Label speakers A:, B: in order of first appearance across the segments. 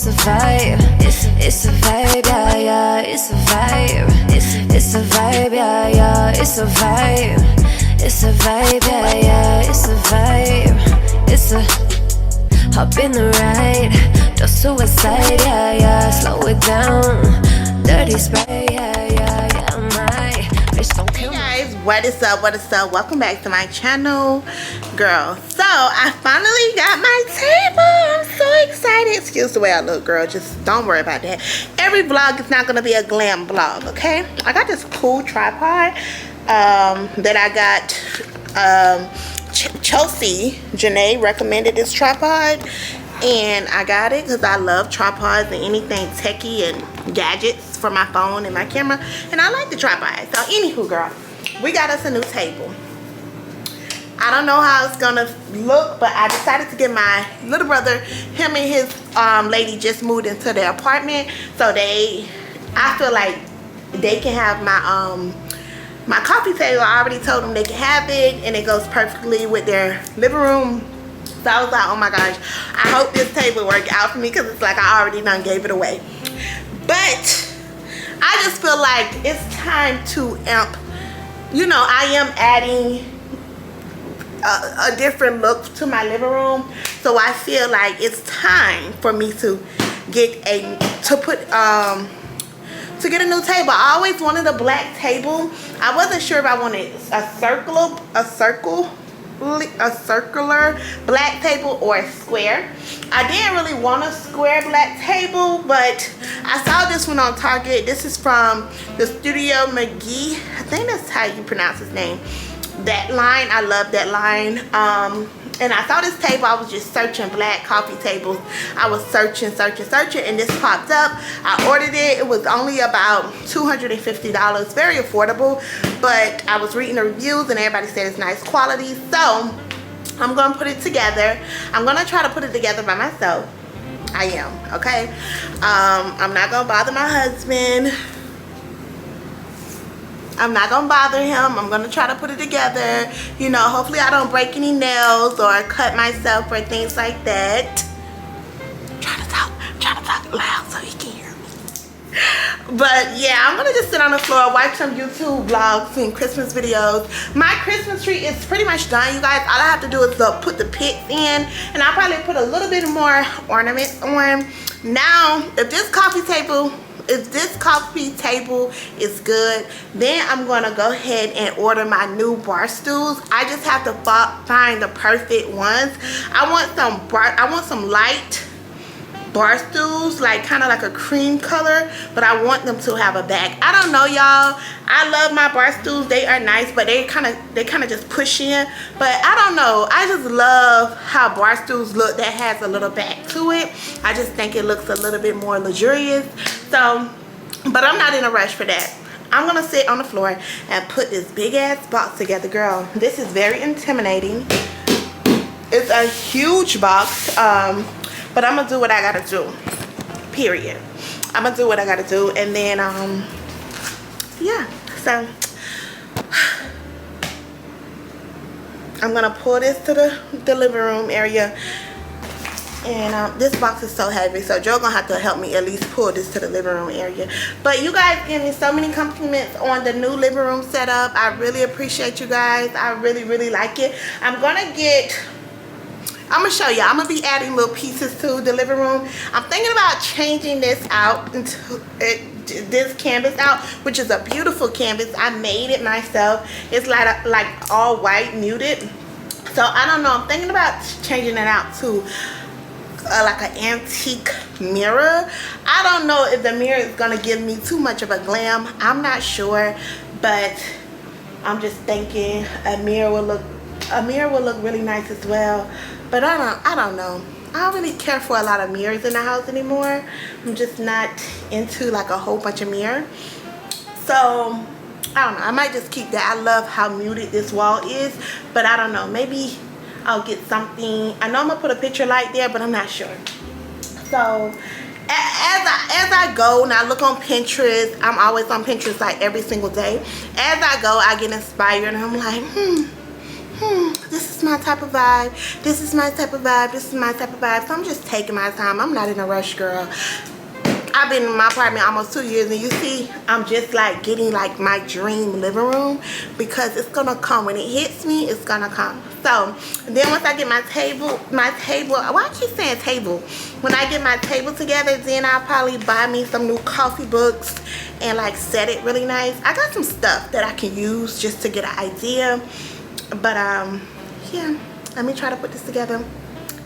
A: It's a vibe. It's a vibe, yeah, yeah. It's a vibe. It's a vibe, yeah, yeah. It's a vibe. It's a vibe, yeah, yeah. It's a vibe. It's a hop in the ride. Just suicide, yeah, yeah. Slow it down. Dirty spray, yeah, yeah, yeah. My bitch don't kill me.
B: Hey guys, what is up? What is up? Welcome back to my channel, girl. So I finally got my table. I'm so excited. Excuse the way I look, girl. Just don't worry about that. Every vlog is not gonna be a glam vlog, okay? I got this cool tripod that I got. Chelsea Janae recommended this tripod, and I got it because I love tripods and anything techie and gadgets for my phone and my camera, and I like the tripod. So anywho, girl, we got us a new table. I don't know how it's gonna look, but I decided to get my little brother, him and his lady just moved into their apartment, so I feel like they can have my coffee table. I already told them they can have it, and it goes perfectly with their living room. So I was like, oh my gosh, I hope this table work out for me, because it's like I already done gave it away. But I just feel like it's time to amp. You know, I am adding a different look to my living room, so I feel like it's time for me to get a new table. I always wanted a black table. I wasn't sure if I wanted a circular black table or a square. I didn't really want a square black table, but I saw this one on Target. This is from the Studio Mahi. I think that's how you pronounce his name. That line, I love that line. And I saw this table. I was just searching black coffee tables. I was searching, and this popped up. I ordered it. It was only about $250, very affordable. But I was reading the reviews, and everybody said it's nice quality. So I'm gonna put it together. I'm gonna try to put it together by myself. I am, okay? I'm not gonna bother my husband. I'm not gonna bother him. I'm gonna try to put it together. You know, hopefully I don't break any nails or cut myself or things like that. Trying to talk loud so he can hear me. But yeah, I'm gonna just sit on the floor, watch some YouTube vlogs and Christmas videos. My Christmas tree is pretty much done, you guys. All I have to do is put the pits in, and I'll probably put a little bit more ornaments on. Now, if this coffee table is good, then I'm gonna go ahead and order my new bar stools. I just have to find the perfect ones. I want some light bar stools, like kind of like a cream color, but I want them to have a back. I don't know, y'all. I love my bar stools. They are nice, but they kind of just push in. But I don't know. I just love how bar stools look that has a little back to it. I just think it looks a little bit more luxurious. So, but I'm not in a rush for that. I'm gonna sit on the floor and put this big ass box together, girl. This is very intimidating. It's a huge box. But I'm gonna do what I gotta do, period. I'm gonna do what I gotta do, and then yeah, so I'm gonna pull this to the living room area. And this box is so heavy, so Joe gonna have to help me at least pull this to the living room area. But you guys give me so many compliments on the new living room setup. I really appreciate you guys. I really like it. I'm gonna show you. I'm gonna be adding little pieces to the living room. I'm thinking about changing this out into this canvas out, which is a beautiful canvas. I made it myself. It's like all white muted. So I don't know. I'm thinking about changing it out to like an antique mirror. I don't know if the mirror is gonna give me too much of a glam. I'm not sure, but I'm just thinking a mirror will look really nice as well. But I don't know. I don't really care for a lot of mirrors in the house anymore. I'm just not into like a whole bunch of mirrors. So I don't know. I might just keep that. I love how muted this wall is, but I don't know. Maybe I'll get something. I know I'm gonna put a picture light there, but I'm not sure. So as I go, and I look on Pinterest, I'm always on Pinterest like every single day. As I go, I get inspired, and I'm like, this is my type of vibe. This is my type of vibe. This is my type of vibe. So I'm just taking my time. I'm not in a rush, girl. I've been in my apartment almost 2 years, and you see, I'm just like getting like my dream living room, because it's gonna come. When it hits me, it's gonna come. So then once I get my table, why I keep saying table? When I get my table together, then I'll probably buy me some new coffee books and like set it really nice. I got some stuff that I can use just to get an idea. But yeah, let me try to put this together.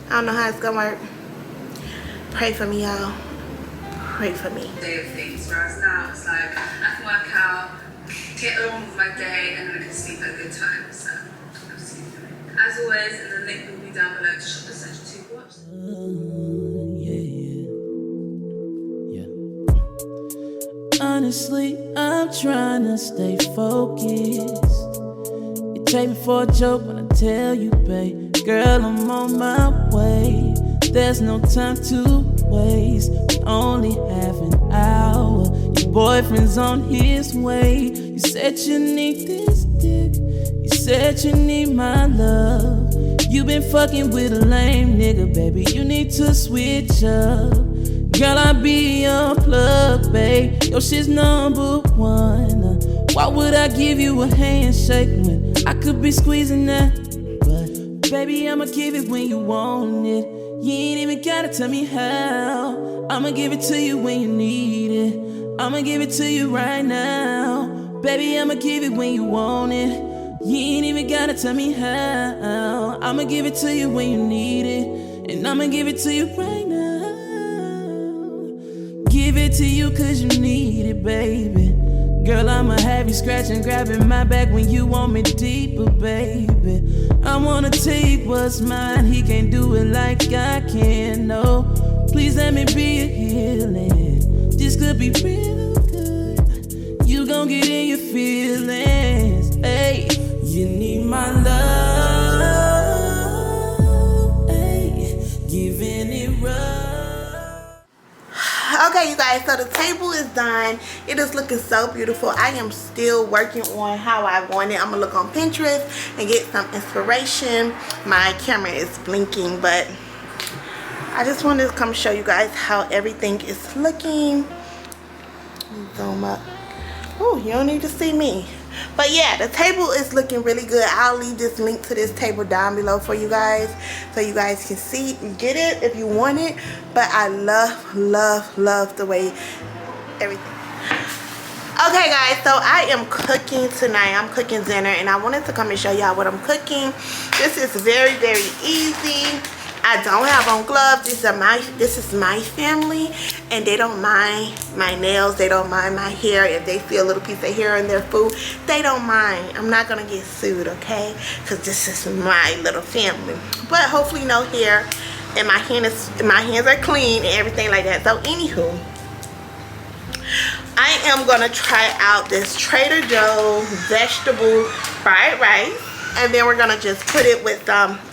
B: I don't know how it's gonna work. Pray for me, y'all. Pray for me.
C: Day of things, whereas now it's like I can work out, get on with my day, and then I can sleep at a good time. So absolutely. As always, and the link will be down below to shop essential to watch.
D: Yeah. Honestly, I'm trying to stay focused. You take me for a joke when I tell you, babe, girl, I'm on my way. There's no time to waste. We only have an hour. Your boyfriend's on his way. You said you need this dick. You said you need my love. You been fucking with a lame nigga, baby. You need to switch up. Girl, I be your plug, babe. Your shit's #1. Why would I give you a handshake when I could be squeezing that? But baby, I'ma give it when you want it. You ain't even gotta tell me how. I'ma give it to you when you need it. I'ma give it to you right now. Baby, I'ma give it when you want it. You ain't even gotta tell me how. I'ma give it to you when you need it. And I'ma give it to you right now. Give it to you cause you need it, baby. Girl, I'ma have you scratching, grabbing my back when you want me deeper, baby. I wanna take what's mine, he can't do it like I can, no. Please let me be a healing, this could be real good. You gon' get in your feelings, hey. You need my love, hey. Giving it rough.
B: Okay, you guys, so the table is done. It is looking so beautiful. I am still working on how I want it. I'm gonna look on Pinterest and get some inspiration. My camera is blinking, but I just wanted to come show you guys how everything is looking. Zoom up. Oh, you don't need to see me. But yeah, the table is looking really good. I'll leave this link to this table down below for you guys, so you guys can see and get it if you want it. But I love, love, love the way everything. Okay guys, so I am cooking tonight. I'm cooking dinner, and I wanted to come and show y'all what I'm cooking. This is very, very easy. I don't have on gloves. This is my family, and they don't mind my nails. They don't mind my hair. If they see a little piece of hair in their food, they don't mind. I'm not gonna get sued, okay? Because this is my little family. But hopefully no hair, and my hands are clean and everything like that. So anywho, I am gonna try out this Trader Joe's vegetable fried rice. And then we're gonna just put it with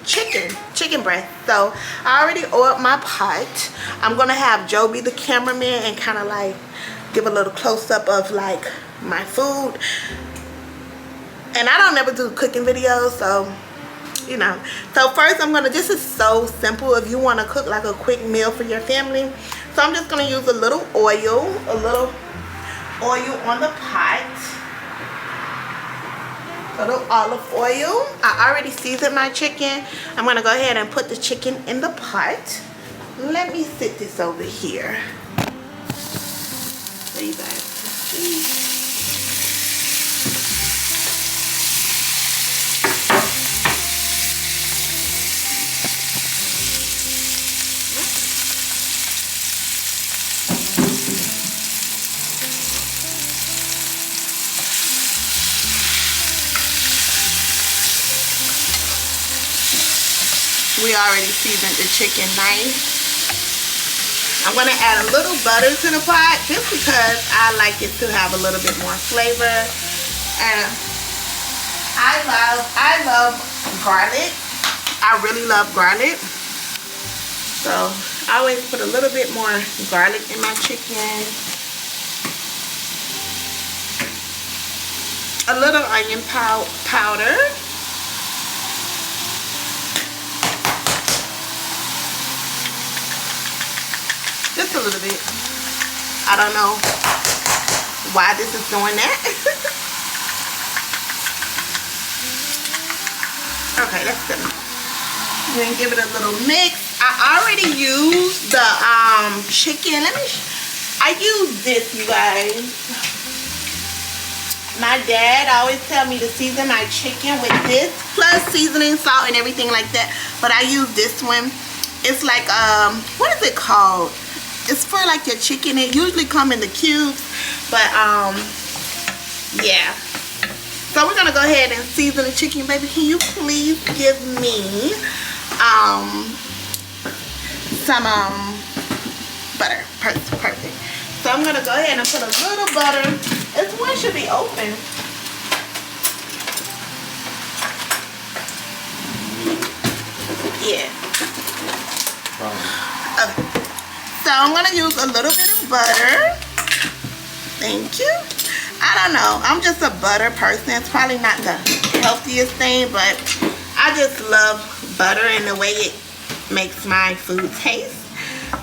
B: chicken breast. So I already oiled my pot. I'm gonna have Joe be the cameraman and kind of like give a little close-up of like my food. And I don't never do cooking videos, so you know. So first this is so simple if you want to cook like a quick meal for your family. So I'm just gonna use a little oil on the pot. Little olive oil. I already seasoned my chicken. I'm gonna go ahead and put the chicken in the pot. Let me sit this over here so you guys can see. We already seasoned the chicken nice. I'm going to add a little butter to the pot just because I like it to have a little bit more flavor. And I love garlic. I really love garlic. So I always put a little bit more garlic in my chicken. A little onion powder. a little bit. I don't know why this is doing that. Okay, that's good. Then give it a little mix. I already used the chicken. I use this, you guys. My dad always tell me to season my chicken with this, plus seasoning, salt, and everything like that. But I use this one. It's like, what is it called? It's for like your chicken. It usually come in the cubes. But, yeah. So we're gonna go ahead and season the chicken. Baby, can you please give me some butter? Perfect. So I'm gonna go ahead and put a little butter. This one should be open. Yeah. Okay. So I'm gonna use a little bit of butter. Thank you. I don't know. I'm just a butter person. It's probably not the healthiest thing, but I just love butter and the way it makes my food taste.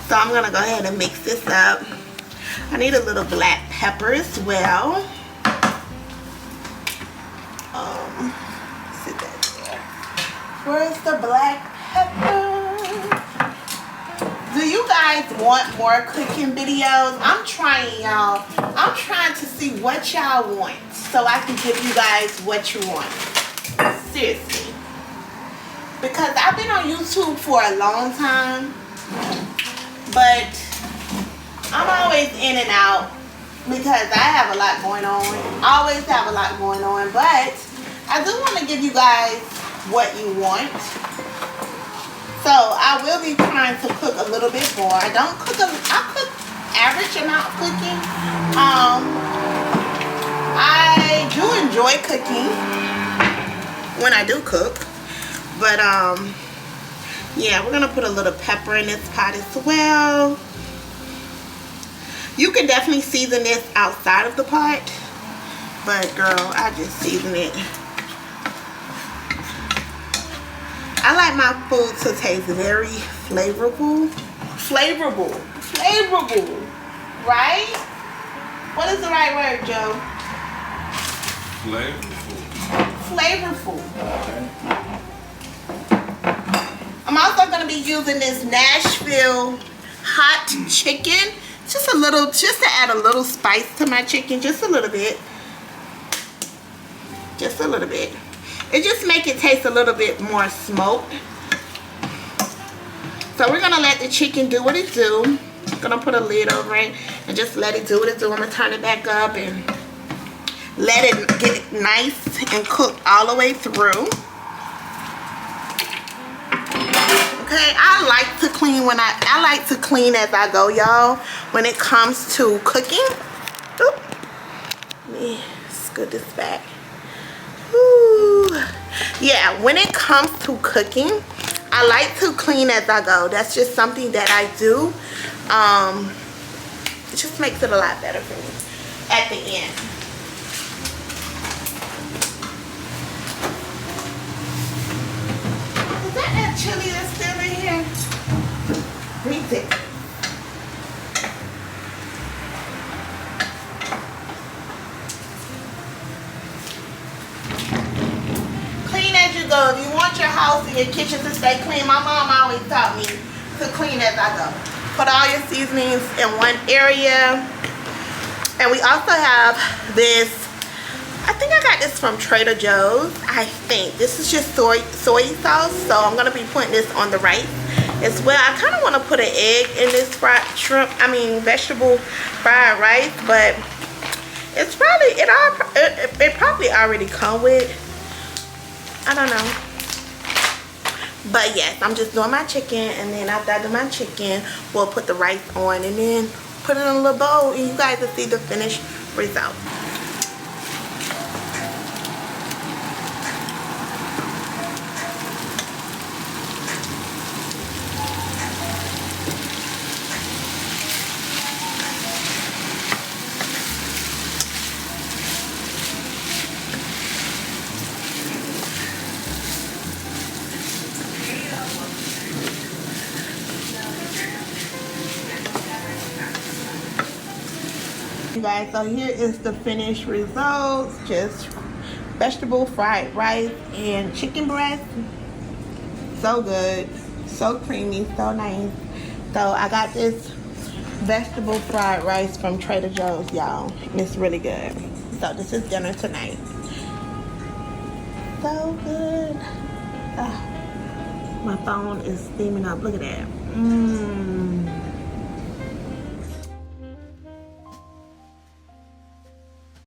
B: So I'm gonna go ahead and mix this up. I need a little black pepper as well. Sit that there. Where's the black pepper? Do you guys want more cooking videos? I'm trying, y'all. I'm trying to see what y'all want so I can give you guys what you want. Seriously. Because I've been on YouTube for a long time, but I'm always in and out because I have a lot going on. I always have a lot going on, but I do want to give you guys what you want. So I will be trying to cook a little bit more. I cook average amount of cooking. I do enjoy cooking when I do cook. But yeah, we're gonna put a little pepper in this pot as well. You can definitely season this outside of the pot, but girl, I just season it. I like my food to taste very flavorful, right? What is the right word, Joe? Flavorful. Okay. I'm also going to be using this Nashville hot chicken. Just to add a little spice to my chicken. Just a little bit. Just a little bit. It just make it taste a little bit more smoked. So we're going to let the chicken do what it do. I'm going to put a lid over it and just let it do what it do. I'm going to turn it back up and let it get nice and cooked all the way through. Okay, I like to clean I like to clean as I go, y'all, when it comes to cooking. Oop. Let me scoot this back. Ooh. Yeah, when it comes to cooking, I like to clean as I go. That's just something that I do. It just makes it a lot better for me at the end. Is that chili that's still in here? Read it. Clean as you go. If you want your house and your kitchen to stay clean, my mom always taught me to clean as I go. Put all your seasonings in one area. And we also have this, I think I got this from Trader Joe's. I think this is just soy sauce, so I'm gonna be putting this on the rice as well. I kind of want to put an egg in this vegetable fried rice, but it's probably it probably already come with, I don't know. But yes, I'm just doing my chicken, and then after I do my chicken, we'll put the rice on and then put it in a little bowl, and you guys will see the finished result. guys, so here is the finished results. Just vegetable fried rice and chicken breast. So good, so creamy, so nice. So I got this vegetable fried rice from Trader Joe's, y'all. It's really good. So this is dinner tonight. So good. My phone is steaming up. Look at that.